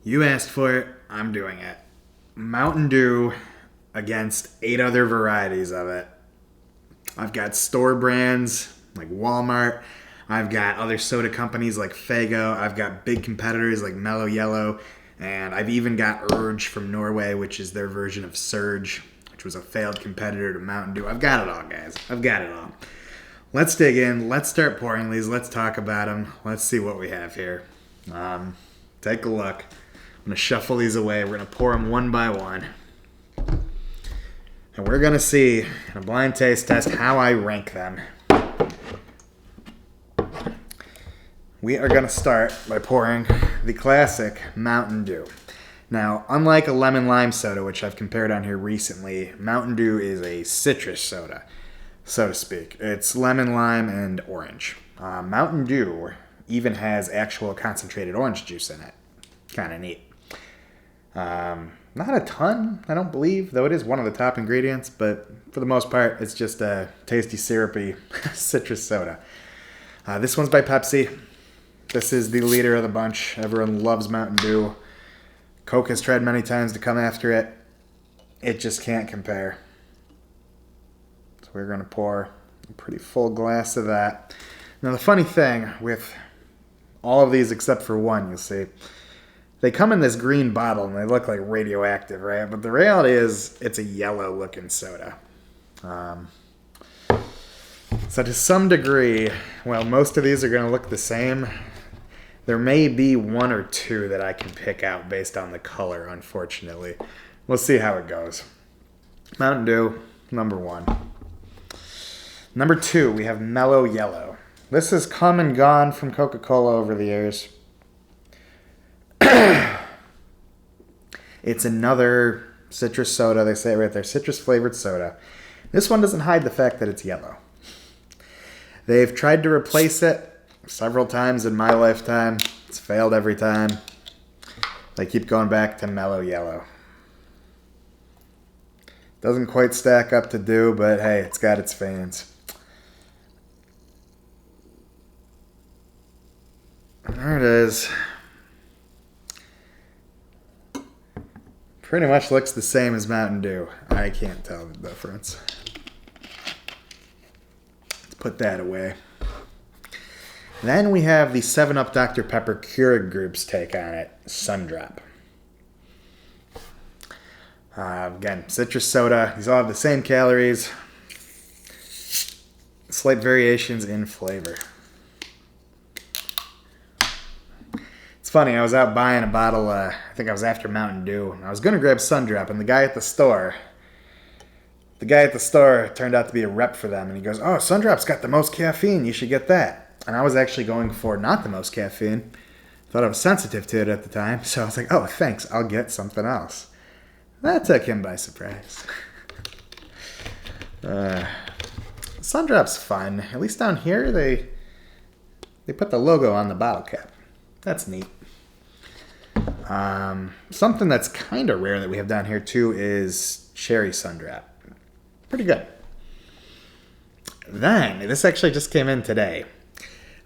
You asked for it, I'm doing it. Mountain Dew against 8 other varieties of it. I've got store brands like Walmart. I've got other soda companies like Fago. I've got big competitors like Mello, Yello. And I've even got Urge from Norway, which is their version of Surge, which was a failed competitor to Mountain Dew. I've got it all, guys. I've got it all. Let's dig in. Let's start pouring these. Let's talk about them. Let's see what we have here. Take a look. I'm going to shuffle these away. We're going to pour them one by one. And we're going to see in a blind taste test how I rank them. We are going to start by pouring the classic Mountain Dew. Now, unlike a lemon lime soda, which I've compared on here recently, Mountain Dew is a citrus soda, so to speak. It's lemon, lime, and orange. Mountain Dew even has actual concentrated orange juice in it. Kind of neat. Not a ton, I don't believe, though it is one of the top ingredients, but for the most part, it's just a tasty, syrupy citrus soda. This one's by Pepsi. This is the leader of the bunch. Everyone loves Mountain Dew. Coke has tried many times to come after it. It just can't compare. So we're going to pour a pretty full glass of that. Now the funny thing with all of these except for one, you'll see, they come in this green bottle and they look like radioactive, right? But the reality is it's a yellow looking soda. So to some degree, well, most of these are going to look the same. There may be one or two that I can pick out based on the color, unfortunately. We'll see how it goes. Mountain Dew, number 1. Number 2, we have Mello Yello. This has come and gone from Coca-Cola over the years. It's another citrus soda. They say it right there, citrus-flavored soda. This one doesn't hide the fact that it's yellow. They've tried to replace it several times in my lifetime. It's failed every time. They keep going back to Mello Yello. Doesn't quite stack up to Dew, but hey, it's got its fans. There it is. Pretty much looks the same as Mountain Dew. I can't tell the difference. Let's put that away. Then we have the 7-Up Dr. Pepper Keurig Group's take on it, Sundrop. Again, citrus soda. These all have the same calories. Slight variations in flavor. It's funny, I was out buying a bottle, I think I was after Mountain Dew, and I was going to grab Sundrop, and the guy at the store turned out to be a rep for them, and he goes, "Oh, Sundrop's got the most caffeine, you should get that." And I was actually going for not the most caffeine. Thought I was sensitive to it at the time, so I was like, "Oh, thanks, I'll get something else." That took him by surprise. Sundrop's fun. At least down here, they put the logo on the bottle cap. That's neat. Something that's kind of rare that we have down here too is cherry Sundrop. Pretty good. Then, this actually just came in today.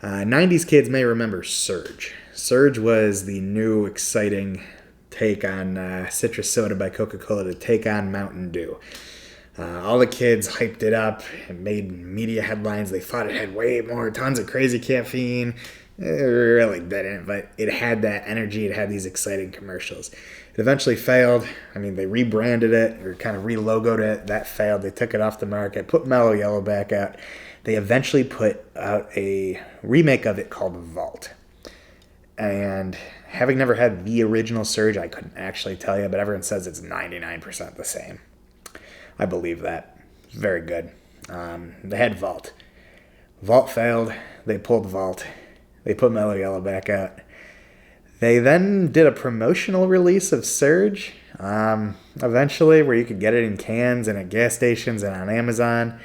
90s kids may remember Surge. Surge was the new exciting take on citrus soda by Coca-Cola to take on Mountain Dew. All the kids hyped it up and made media headlines. They thought it had way more, tons of crazy caffeine. It really didn't, but it had that energy. It had these exciting commercials. It eventually failed. I mean, they rebranded it or kind of re-logoed it. That failed. They took it off the market, put Mello Yello back out. They eventually put out a remake of it called Vault. And having never had the original Surge, I couldn't actually tell you, but everyone says it's 99% the same. I believe that. It's very good. They had Vault. Vault failed. They pulled Vault. They put Mello Yello back out. They then did a promotional release of Surge, eventually, where you could get it in cans and at gas stations and on Amazon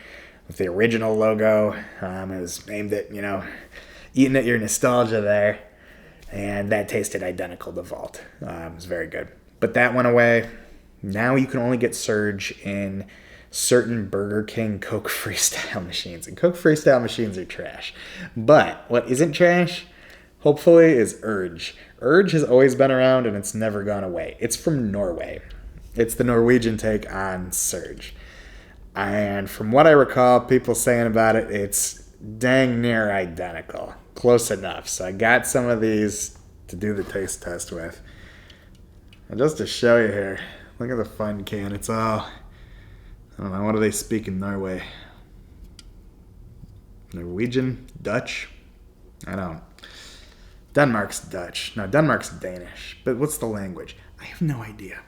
with the original logo. It was aimed at, eating at your nostalgia there. And that tasted identical to Vault. It was very good. But that went away. Now you can only get Surge in certain Burger King Coke Freestyle machines. And Coke Freestyle machines are trash. But what isn't trash, hopefully, is Urge. Urge has always been around and it's never gone away. It's from Norway. It's the Norwegian take on Surge. And from what I recall, people saying about it, it's dang near identical. Close enough. So I got some of these to do the taste test with. And just to show you here, look at the fun can. It's all, I don't know, what do they speak in Norway? Norwegian? Dutch? I don't. Denmark's Dutch. No, Denmark's Danish. But what's the language? I have no idea.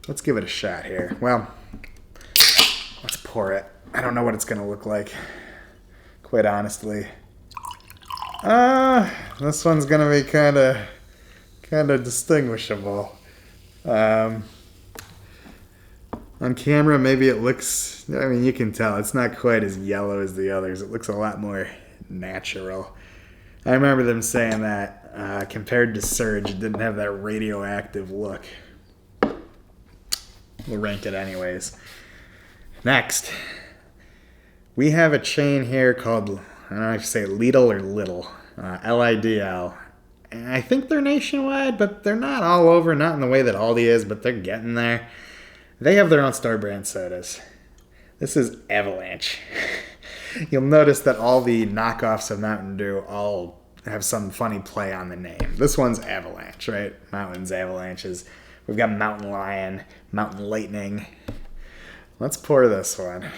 Let's give it a shot here. Well, let's pour it. I don't know what it's going to look like, quite honestly. This one's going to be kind of distinguishable. On camera, maybe it looks, I mean, you can tell it's not quite as yellow as the others. It looks a lot more natural. I remember them saying that compared to Surge, it didn't have that radioactive look. We'll rank it anyways. Next, we have a chain here called, I don't know if you say Lidl or Little, Lidl. And I think they're nationwide, but they're not all over, not in the way that Aldi is, but they're getting there. They have their own store brand sodas. This is Avalanche. You'll notice that all the knockoffs of Mountain Dew all have some funny play on the name. This one's Avalanche, right? Mountains, avalanches. We've got Mountain Lion, Mountain Lightning. Let's pour this one.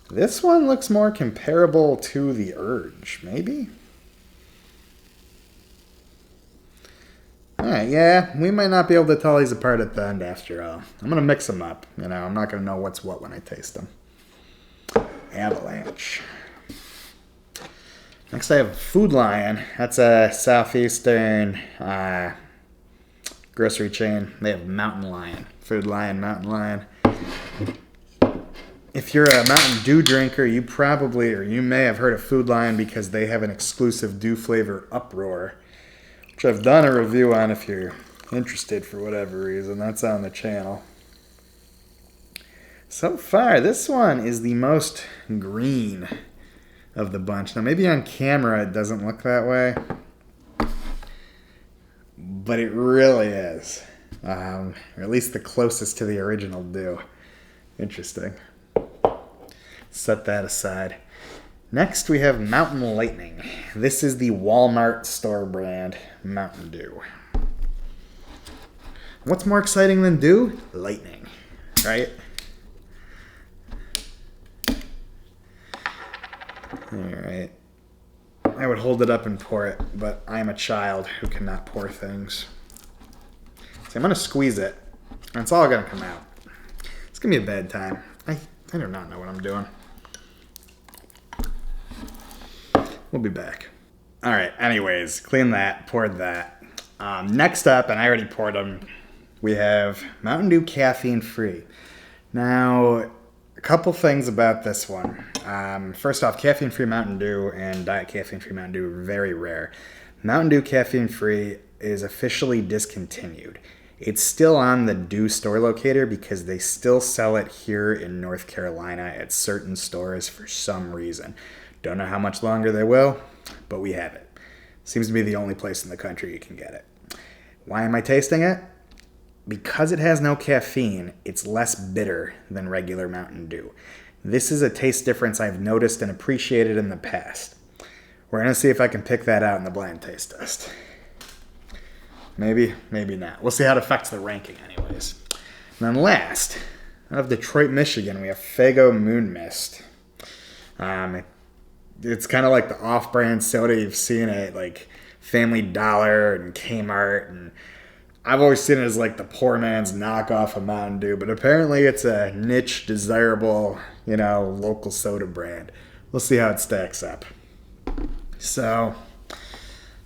This one looks more comparable to the Urge, maybe? Alright, yeah, we might not be able to tell these apart at the end after all. I'm going to mix them up. You know, I'm not going to know what's what when I taste them. Avalanche. Next I have Food Lion. That's a southeastern grocery chain. They have Mountain Lion. Food Lion, Mountain Lion. If you're a Mountain Dew drinker, you probably, or you may have heard of Food Lion because they have an exclusive Dew flavor Uproar, which I've done a review on if you're interested for whatever reason. That's on the channel. So far, this one is the most green of the bunch. Now, maybe on camera it doesn't look that way, but it really is. Or at least the closest to the original Dew. Interesting. Set that aside. Next, we have Mountain Lightning. This is the Walmart store brand Mountain Dew. What's more exciting than Dew? Lightning, right? Alright. I would hold it up and pour it, but I'm a child who cannot pour things. So I'm going to squeeze it, and it's all going to come out. It's going to be a bad time. I do not know what I'm doing. We'll be back. All right, anyways, clean that, poured that. Next up, and I already poured them, we have Mountain Dew Caffeine Free. Now, a couple things about this one. First off, Caffeine Free Mountain Dew and Diet Caffeine Free Mountain Dew are very rare. Mountain Dew Caffeine Free is officially discontinued. It's still on the Dew store locator because they still sell it here in North Carolina at certain stores for some reason. Don't know how much longer they will, but we have it. Seems to be the only place in the country you can get it. Why am I tasting it? Because it has no caffeine, it's less bitter than regular Mountain Dew. This is a taste difference I've noticed and appreciated in the past. We're going to see if I can pick that out in the blind taste test. Maybe, maybe not. We'll see how it affects the ranking anyways. And then last, out of Detroit, Michigan, we have Faygo Moon Mist. It's kind of like the off-brand soda you've seen at like Family Dollar and Kmart, and I've always seen it as like the poor man's knockoff of Mountain Dew, but apparently it's a niche, desirable, local soda brand. We'll see how it stacks up. So,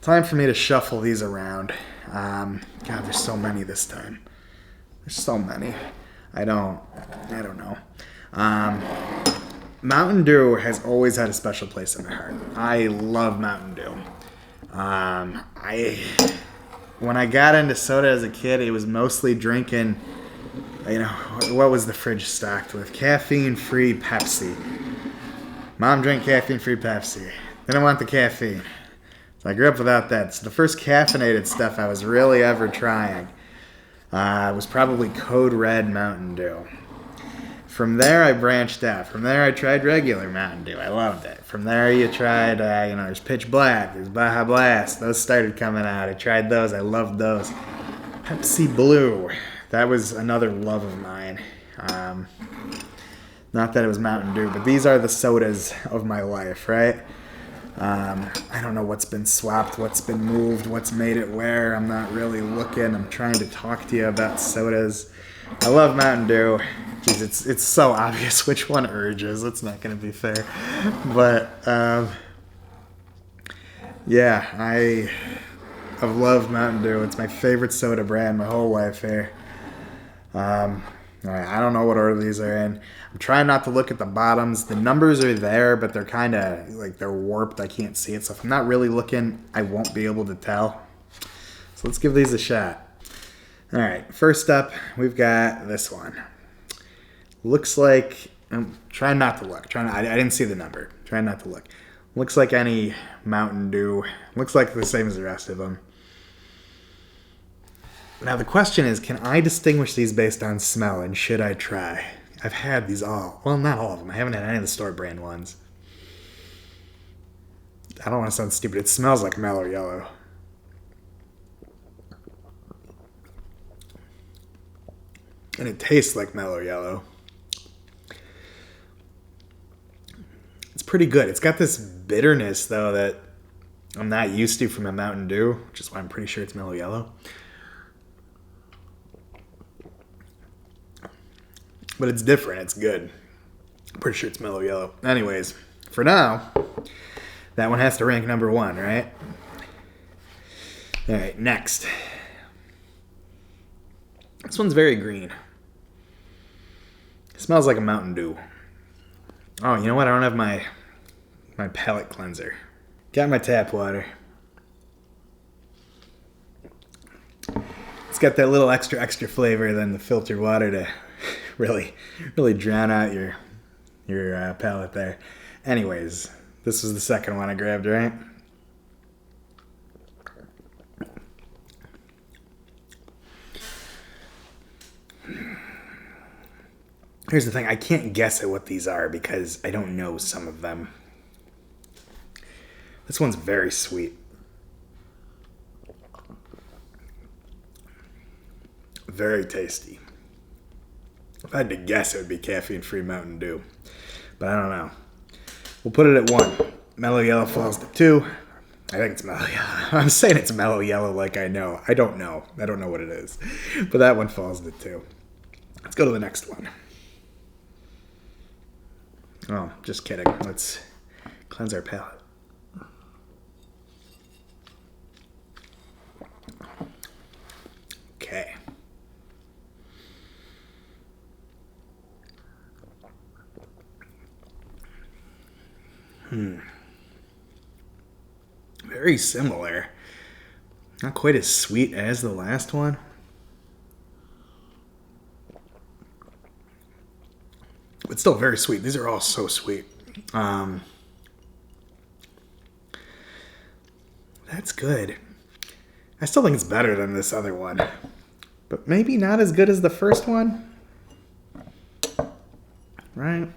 time for me to shuffle these around. God, there's so many this time. There's so many. I don't know. Mountain Dew has always had a special place in my heart. I love Mountain Dew. When I got into soda as a kid, it was mostly drinking, what was the fridge stocked with? Caffeine-free Pepsi. Mom drank caffeine-free Pepsi. Didn't want the caffeine. So I grew up without that. So the first caffeinated stuff I was really ever trying was probably Code Red Mountain Dew. From there, I branched out. From there, I tried regular Mountain Dew. I loved it. From there, you tried, there's Pitch Black, there's Baja Blast. Those started coming out. I tried those. I loved those. Pepsi Blue. That was another love of mine. Not that it was Mountain Dew, but these are the sodas of my life, right? I don't know what's been swapped, what's been moved, what's made it where. I'm not really looking. I'm trying to talk to you about sodas. I love Mountain Dew. Jeez, it's so obvious which one urges. It's not going to be fair. But, yeah, I've loved Mountain Dew. It's my favorite soda brand my whole life here. I don't know what order these are in. I'm trying not to look at the bottoms. The numbers are there, but they're kind of like they're warped. I can't see it. So if I'm not really looking, I won't be able to tell. So let's give these a shot. All right, first up, we've got this one. Looks like, I'm trying not to look. I didn't see the number. Trying not to look. Looks like any Mountain Dew. Looks like the same as the rest of them. Now the question is, can I distinguish these based on smell, and should I try? I've had these all. Well, not all of them. I haven't had any of the store brand ones. I don't want to sound stupid. It smells like Mello Yello. And it tastes like Mello Yello. It's pretty good. It's got this bitterness, though, that I'm not used to from a Mountain Dew, which is why I'm pretty sure it's Mello Yello. But it's different. It's good. I'm pretty sure it's Mello Yello. Anyways, for now, that one has to rank number 1, right? All right, next. This one's very green. It smells like a Mountain Dew. Oh, you know what? I don't have my palate cleanser. Got my tap water. It's got that little extra flavor than the filtered water to really drown out your palate there. Anyways, this was the second one I grabbed, right? Here's the thing, I can't guess at what these are because I don't know some of them. This one's very sweet. Very tasty. If I had to guess, it would be caffeine-free Mountain Dew. But I don't know. We'll put it at 1. Mello Yello falls to 2. I think it's Mello Yello. I'm saying it's Mello Yello like I know. I don't know. I don't know what it is. But that one falls to 2. Let's go to the next one. Oh, just kidding. Let's cleanse our palate. Okay. Very similar. Not quite as sweet as the last one. But still very sweet. These are all so sweet. That's good. I still think it's better than this other one. But maybe not as good as the first one. Right?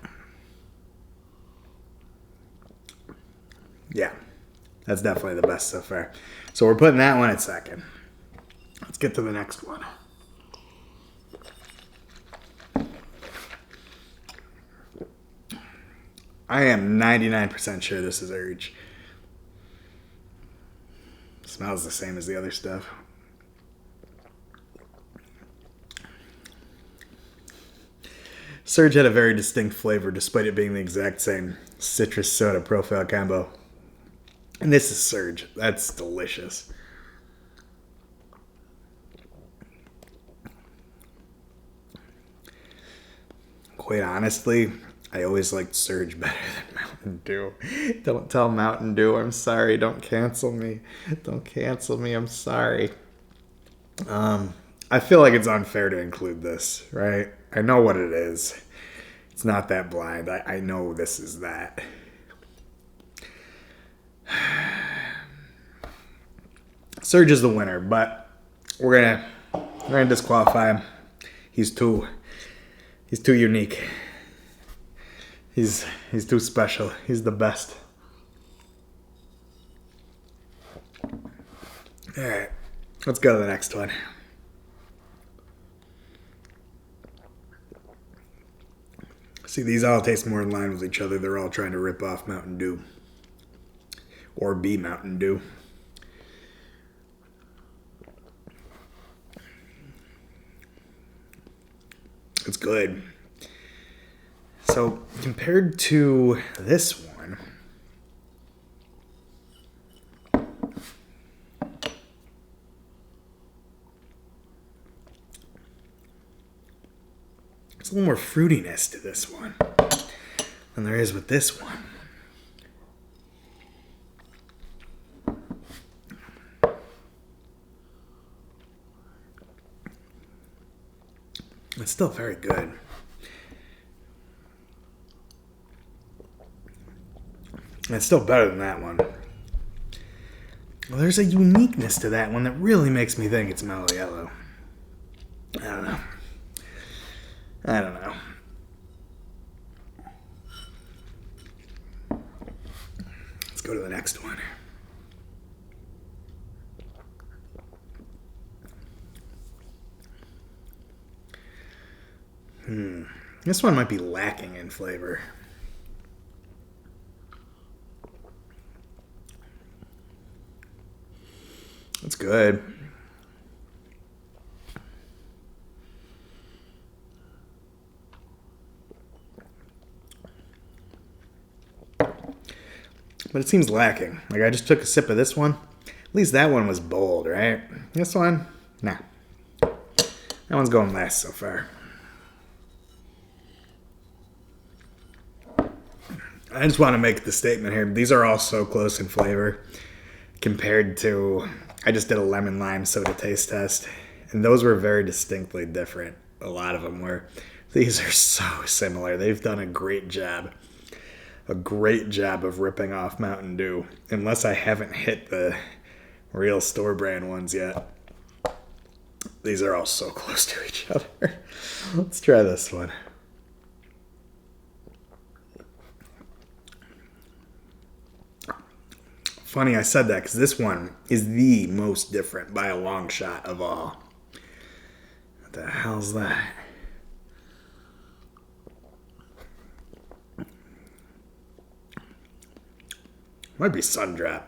Yeah. That's definitely the best so far. So we're putting that one at second. Let's get to the next one. I am 99% sure this is Urge. Smells the same as the other stuff. Surge had a very distinct flavor despite it being the exact same citrus soda profile combo. And this is Surge. That's delicious. Quite honestly, I always liked Surge better than Mountain Dew. Don't tell Mountain Dew I'm sorry. Don't cancel me. Don't cancel me. I'm sorry. I feel like it's unfair to include this, right? I know what it is. It's not that blind. I know this is that. Surge is the winner, but we're gonna disqualify him. He's too unique. He's too special. He's the best. All right, let's go to the next one. See, these all taste more in line with each other. They're all trying to rip off Mountain Dew. Or be Mountain Dew. It's good. So, compared to this one, there's a little more fruitiness to this one than there is with this one. It's still very good. It's still better than that one. Well, there's a uniqueness to that one that really makes me think it's Mello Yello. I don't know. Let's go to the next one. This one might be lacking in flavor. It's good. But it seems lacking. Like, I just took a sip of this one. At least that one was bold, right? This one, nah. That one's going last so far. I just want to make the statement here. These are all so close in flavor compared to... I just did a lemon lime soda taste test, and those were very distinctly different. A lot of them were. These are so similar. They've done a great job. A great job of ripping off Mountain Dew. Unless I haven't hit the real store brand ones yet. These are all so close to each other. Let's try this one. Funny I said that because this one is the most different by a long shot of all. What the hell's that? Might be Sundrop.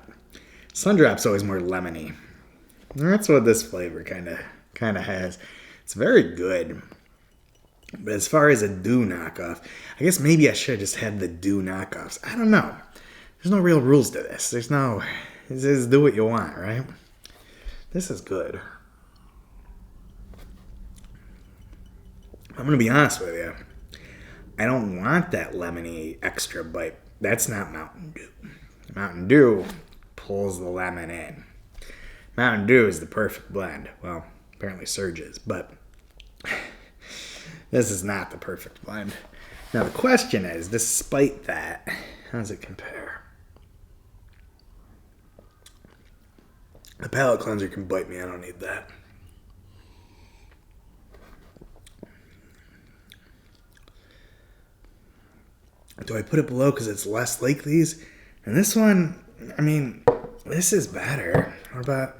Sundrop's always more lemony. That's what this flavor kind of has. It's very good. But as far as a Dew knockoff, I guess maybe I should have just had the Dew knockoffs. I don't know. There's no real rules to this. This is do what you want, right? This is good. I'm going to be honest with you. I don't want that lemony extra bite. That's not Mountain Dew. Mountain Dew pulls the lemon in. Mountain Dew is the perfect blend. Well, apparently Surge is, but this is not the perfect blend. Now the question is, despite that, how does it compare? The palate cleanser can bite me. I don't need that. Do I put it below because it's less like these? And this one, I mean, this is better. What about...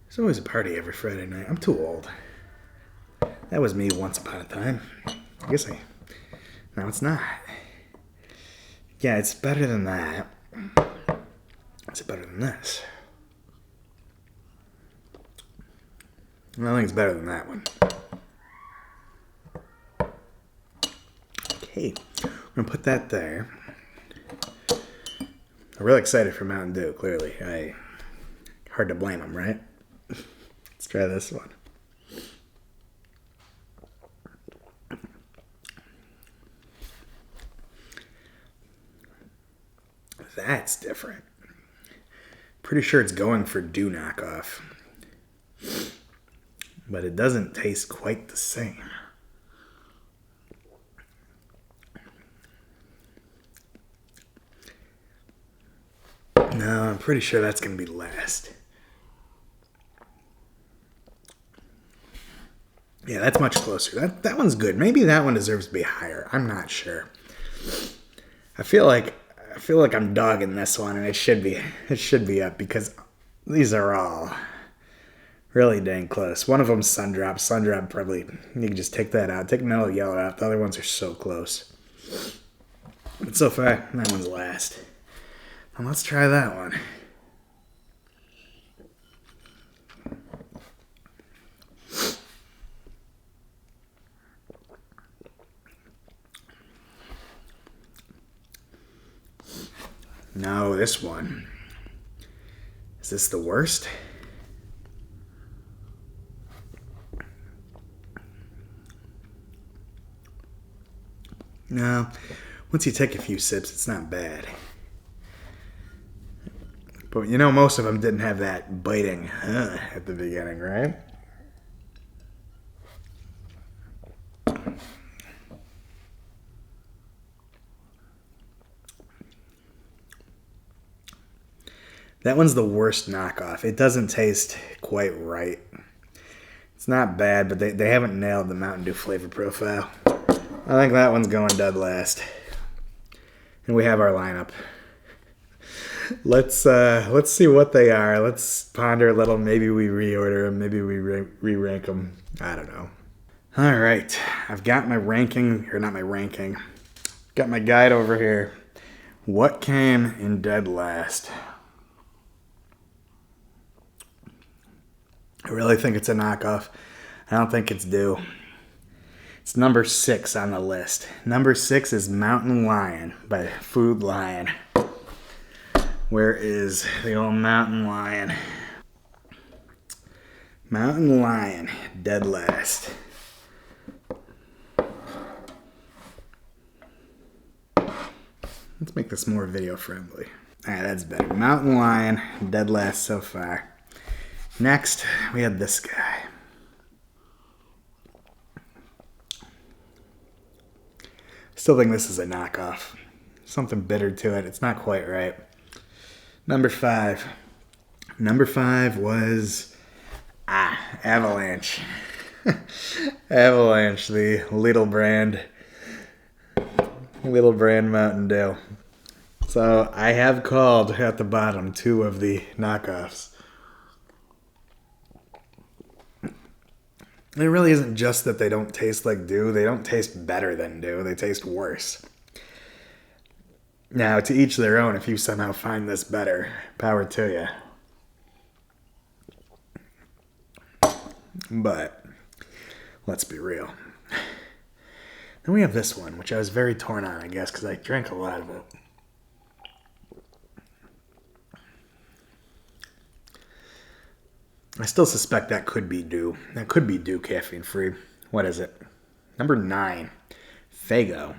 There's always a party every Friday night. I'm too old. That was me once upon a time. I guess now it's not. Yeah, it's better than that. Is it better than this? I think it's better than that one. Okay, I'm gonna put that there. I'm really excited for Mountain Dew, clearly. Hard to blame them, right? Let's try this one. That's different. Pretty sure it's going for Dew knockoff. But it doesn't taste quite the same. No, I'm pretty sure that's going to be last. Yeah, that's much closer. That one's good. Maybe that one deserves to be higher. I'm not sure. I feel like I'm dogging this one, and it should be up because these are all really dang close. One of them's Sundrop. Sundrop probably, you can just take that out. Take Mello Yello out. The other ones are so close. But so far, that one's last. Well, let's try that one. No, this one. Is this the worst? No. Once you take a few sips, it's not bad. But you know, most of them didn't have that biting at the beginning, right? That one's the worst knockoff. It doesn't taste quite right. It's not bad, but they haven't nailed the Mountain Dew flavor profile. I think that one's going dead last. And we have our lineup. Let's see what they are. Let's ponder a little. Maybe we reorder them. Maybe we re-rank them. I don't know. All right. I've got my ranking, or not my ranking. Got my guide over here. What came in dead last? I really think it's a knockoff. I don't think it's due. It's number 6 on the list. Number 6 is Mountain Lion by Food Lion. Where is the old Mountain Lion? Mountain Lion, dead last. Let's make this more video friendly. Alright, that's better. Mountain Lion, dead last so far. Next, we had this guy. Still think this is a knockoff. Something bitter to it. It's not quite right. Number 5. Number 5 was Avalanche. Avalanche, the little brand Mountain Dew. So I have called at the bottom 2 of the knockoffs. It really isn't just that they don't taste like Dew. They don't taste better than Dew. They taste worse. Now, to each their own. If you somehow find this better, power to you. But let's be real. Then we have this one, which I was very torn on, I guess, because I drank a lot of it. I still suspect that could be Dew. That could be Dew caffeine free. What is it? Number 9. Faygo.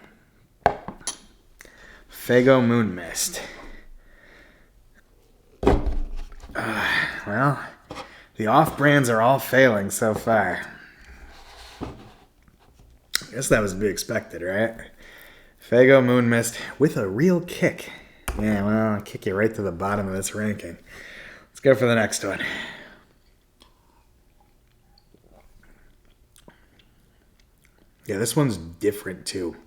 Faygo Moon Mist. Well, the off-brands are all failing so far. I guess that was to be expected, right? Faygo Moon Mist with a real kick. Yeah, well, I'll kick you right to the bottom of this ranking. Let's go for the next one. Yeah, this one's different too.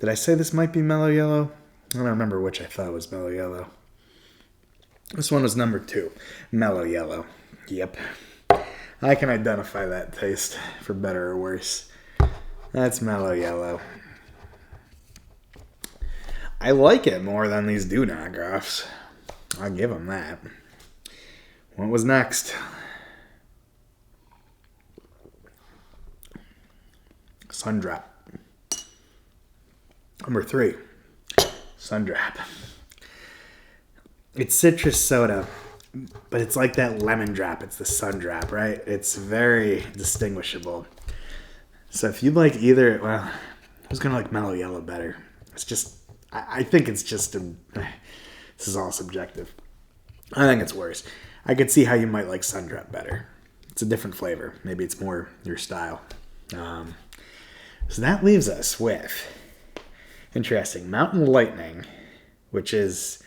Did I say this might be Mello Yello? I don't remember which I thought was Mello Yello. This one was number 2. Mello Yello. Yep. I can identify that taste for better or worse. That's Mello Yello. I like it more than these Dew knockoffs. I'll give them that. What was next? Sundrop. Number 3. Sundrop. It's citrus soda, but it's like that lemon drop. It's the Sundrop, right? It's very distinguishable. So if you like either, well, who's going to like Mello Yello better? It's just, I think it's just, this is all subjective. I think it's worse. I could see how you might like Sundrop better. It's a different flavor. Maybe it's more your style. So that leaves us with, interesting, Mountain Lightning, which is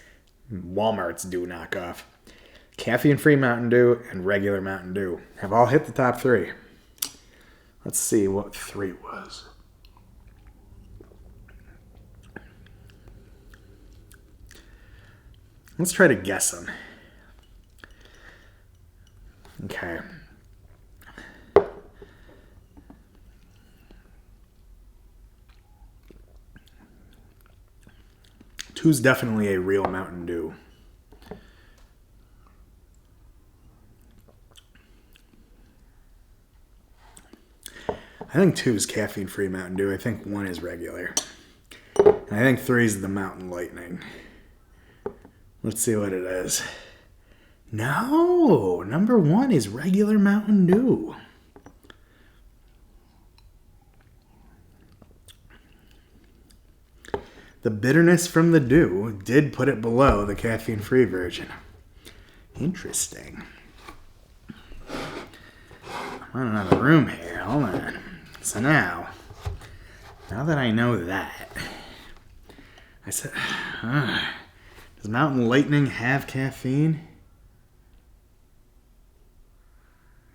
Walmart's Dew knockoff. Caffeine-free Mountain Dew and regular Mountain Dew have all hit the top 3. Let's see what 3 was. Let's try to guess them. Okay. Two's definitely a real Mountain Dew. I think 2 is caffeine-free Mountain Dew. I think 1 is regular. And I think 3 is the Mountain Lightning. Let's see what it is. No! Number 1 is regular Mountain Dew. The bitterness from the Dew did put it below the caffeine-free version. Interesting. I'm in another room here. Hold on. So now that I know that, I said, does Mountain Lightning have caffeine?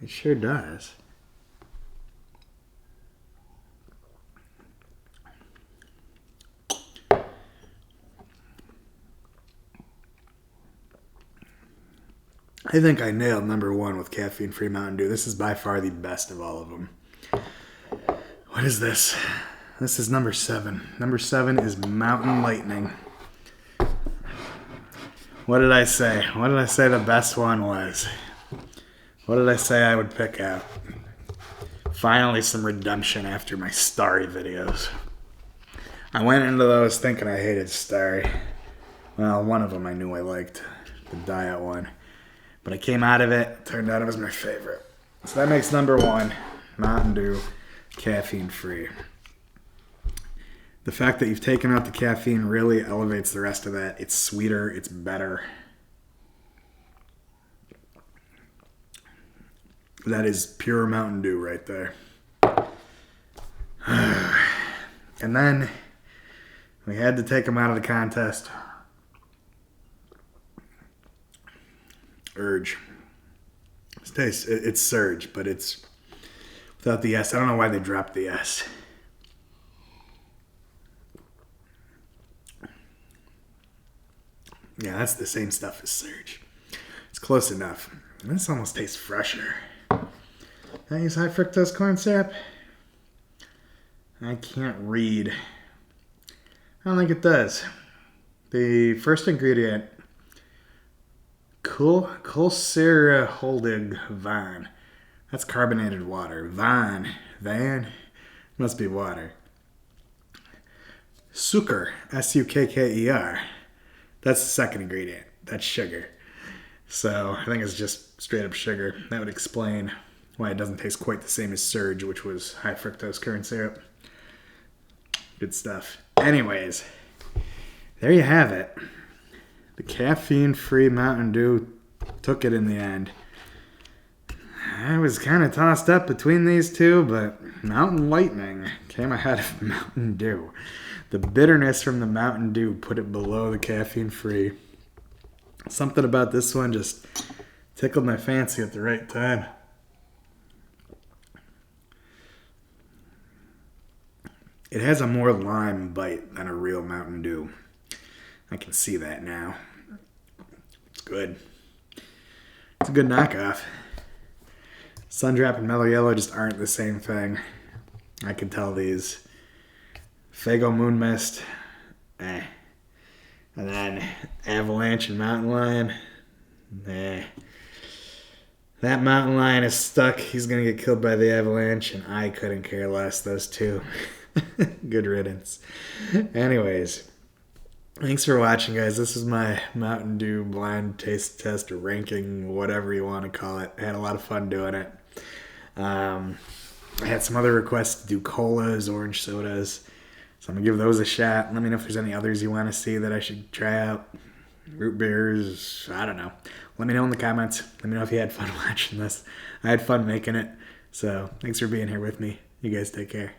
It sure does. I think I nailed number 1 with caffeine-free Mountain Dew. This is by far the best of all of them. What is this? This is number 7. Number 7 is Mountain Lightning. What did I say? What did I say the best one was? What did I say I would pick out? Finally some redemption after my Starry videos. I went into those thinking I hated Starry. Well, one of them I knew I liked. The diet one. But I came out of it, turned out it was my favorite. So that makes number 1, Mountain Dew, caffeine-free. The fact that you've taken out the caffeine really elevates the rest of that. It's sweeter, it's better. That is pure Mountain Dew right there. And then we had to take them out of the contest. Urge. It's Surge, but it's without the S. I don't know why they dropped the S. Yeah, that's the same stuff as Surge. It's close enough. This almost tastes fresher. I use high fructose corn syrup? I can't read. I don't think it does. The first ingredient, Kohlsyrholdig Van. That's carbonated water. Van, must be water. Sukker, S-U-K-K-E-R. That's the second ingredient. That's sugar. So I think it's just straight up sugar. That would explain why it doesn't taste quite the same as Surge, which was high fructose corn syrup. Good stuff. Anyways, there you have it. The caffeine-free Mountain Dew took it in the end. I was kind of tossed up between these two, but Mountain Lightning came ahead of Mountain Dew. The bitterness from the Mountain Dew put it below the caffeine-free. Something about this one just tickled my fancy at the right time. It has a more lime bite than a real Mountain Dew. I can see that now. It's good. It's a good knockoff. Sundrop and Mello Yello just aren't the same thing. I can tell these. Faygo Moon Mist, And then Avalanche and Mountain Lion, That Mountain Lion is stuck. He's going to get killed by the Avalanche, and I couldn't care less. Those two. Good riddance. Anyways, thanks for watching, guys. This is my Mountain Dew blind taste test ranking, whatever you want to call it. I had a lot of fun doing it. I had some other requests to do colas, orange sodas. So I'm going to give those a shot. Let me know if there's any others you want to see that I should try out. Root beers, I don't know. Let me know in the comments. Let me know if you had fun watching this. I had fun making it. So thanks for being here with me. You guys take care.